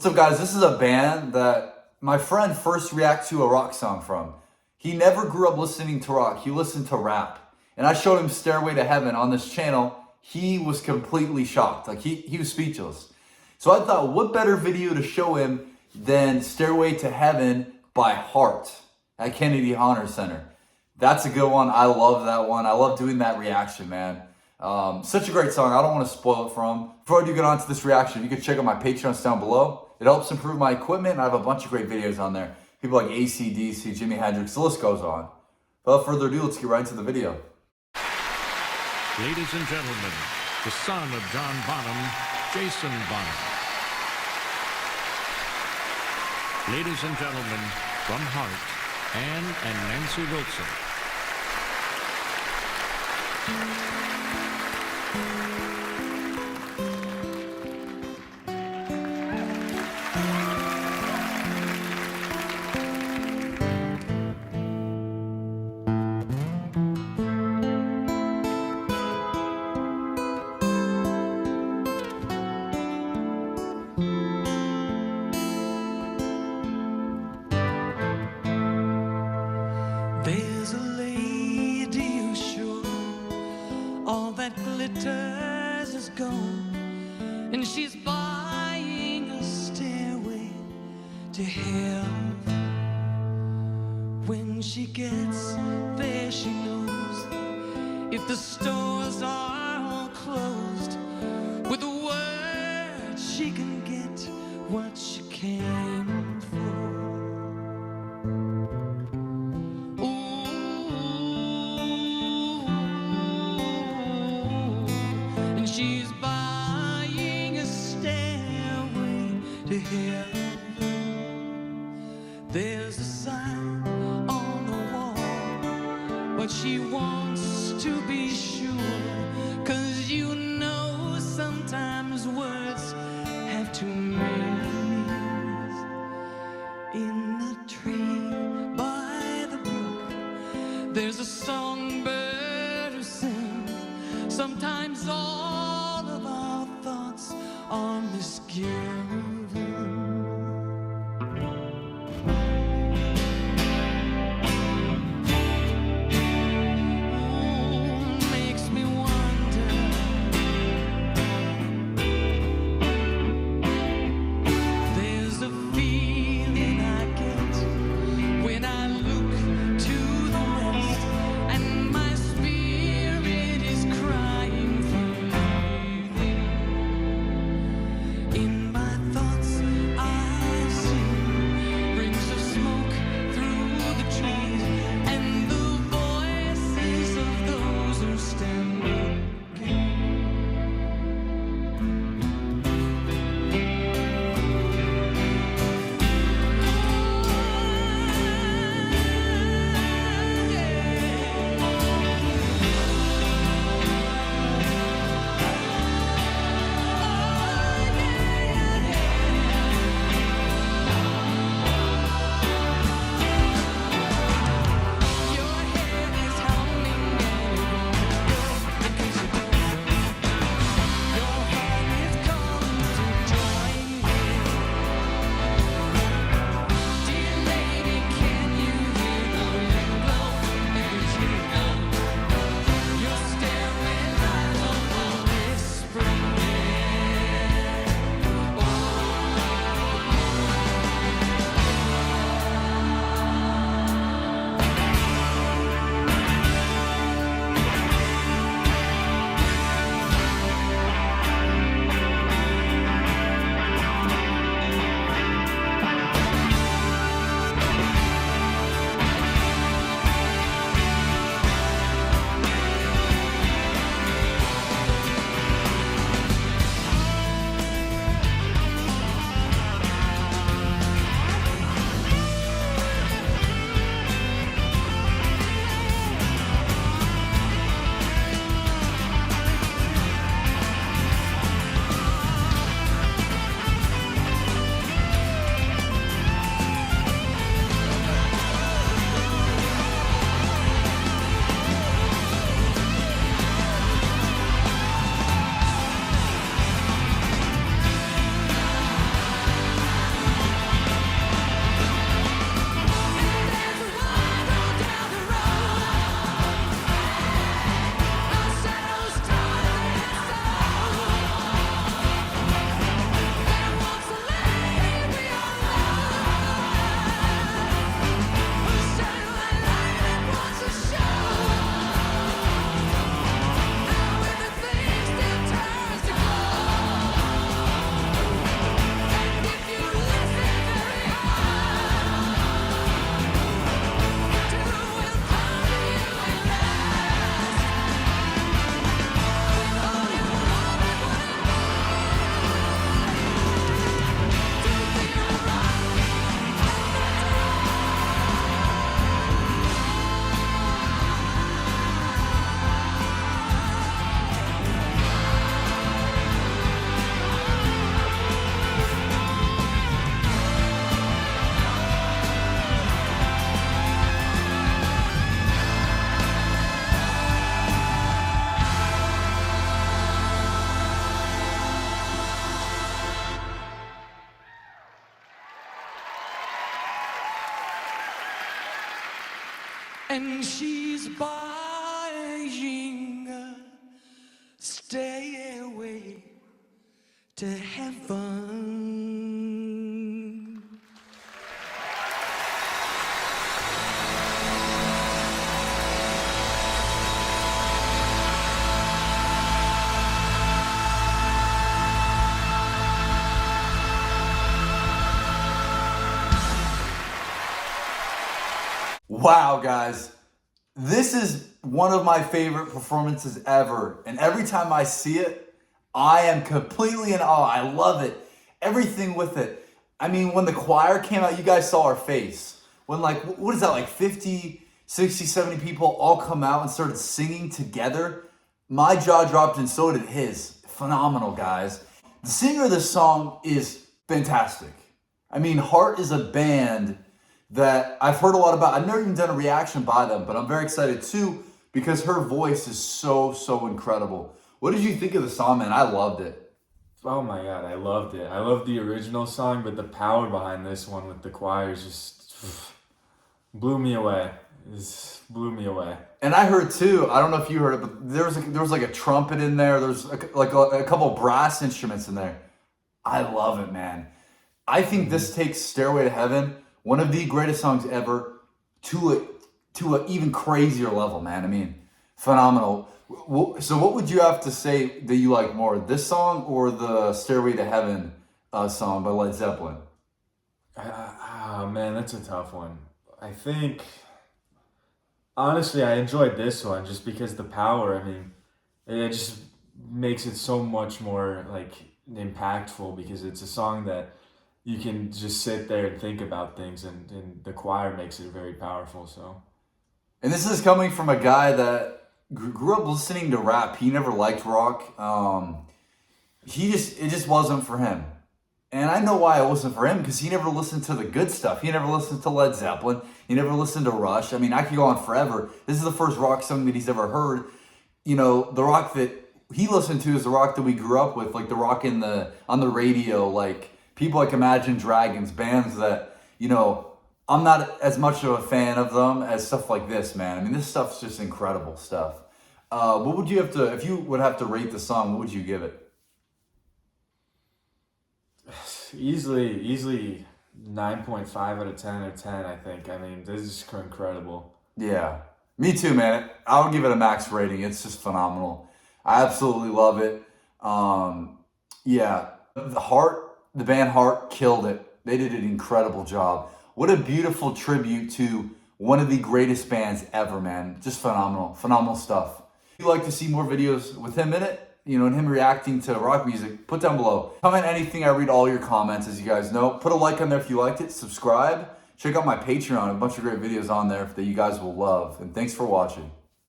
What's up, guys? This is a band that my friend first reacted to a rock song from. He never grew up listening to rock. He listened to rap. And I showed him Stairway to Heaven on this channel. He was completely shocked. Like, he was speechless. So I thought, what better video to show him than Stairway to Heaven by Heart at Kennedy Honor Center. That's a good one. I love that one. I love doing that reaction, man. Such a great song. I don't want to spoil it for him. Before I do get on to this reaction, you can check out my Patreons down below. It helps improve my equipment, and I have a bunch of great videos on there. People like AC/DC, Jimi Hendrix, the list goes on. Without further ado, let's get right into the video. Ladies and gentlemen, the son of John Bonham, Jason Bonham. Ladies and gentlemen, from Heart, Ann and Nancy Wilson. There's a lady who's sure all that glitters is gone, and she's buying a stairway to hell. When she gets there, she knows if the stores are all closed, with a word she can get what she came for. She's buying a stairway to hell. There's a sign on the wall, but she wants to be sure, 'cause you know sometimes words have two meanings. In the tree by the brook, there's a songbird who sings. Sometimes all of our thoughts are misgiven. Makes me wonder. There's a feeling I get when I look to the west, and my spirit is crying for and she's buying a stairway to heaven. Wow, guys. This is one of my favorite performances ever. And every time I see it, I am completely in awe. I love it. Everything with it. I mean, when the choir came out, you guys saw our face. When like, what is that, like 50, 60, 70 people all come out and started singing together, my jaw dropped and so did his. Phenomenal, guys. The singer of this song is fantastic. I mean, Heart is a band that I've heard a lot about. I've never even done a reaction by them, but I'm very excited too because her voice is so, so incredible. What did you think of the song, man? I loved it. Oh my God, I loved it. I loved the original song, but the power behind this one with the choir just blew me away. It blew me away. And I heard too, I don't know if you heard it, but there was like a trumpet in there. There's a couple brass instruments in there. I love it, man. I think this takes Stairway to Heaven, one of the greatest songs ever, to an even crazier level, man. I mean, phenomenal. So what would you have to say that you like more, this song or the Stairway to Heaven song by Led Zeppelin? Man, that's a tough one. I think, honestly, I enjoyed this one just because the power, I mean, it just makes it so much more, like, impactful because it's a song that you can just sit there and think about things, and the choir makes it very powerful. So, and this is coming from a guy that grew up listening to rap. He never liked rock. It just wasn't for him. And I know why it wasn't for him, because he never listened to the good stuff. He never listened to Led Zeppelin. He never listened to Rush. I mean, I could go on forever. This is the first rock song that he's ever heard. You know, the rock that he listened to is the rock that we grew up with, like the rock on the radio, like people like Imagine Dragons, bands that, you know, I'm not as much of a fan of them as stuff like this, man. I mean, this stuff's just incredible stuff. What would you have to, if you would have to rate the song, what would you give it? Easily 9.5 out of 10 or 10, I think. I mean, this is incredible. Yeah, me too, man. I would give it a max rating. It's just phenomenal. I absolutely love it. Yeah, the band Heart killed it. They did an incredible job. What a beautiful tribute to one of the greatest bands ever, man. Just phenomenal stuff. If you'd like to see more videos with him in it, you know, and him reacting to rock music, put down below. Comment anything. I read all your comments, as you guys know. Put a like on there if you liked it. Subscribe. Check out my Patreon. A bunch of great videos on there that you guys will love. And thanks for watching.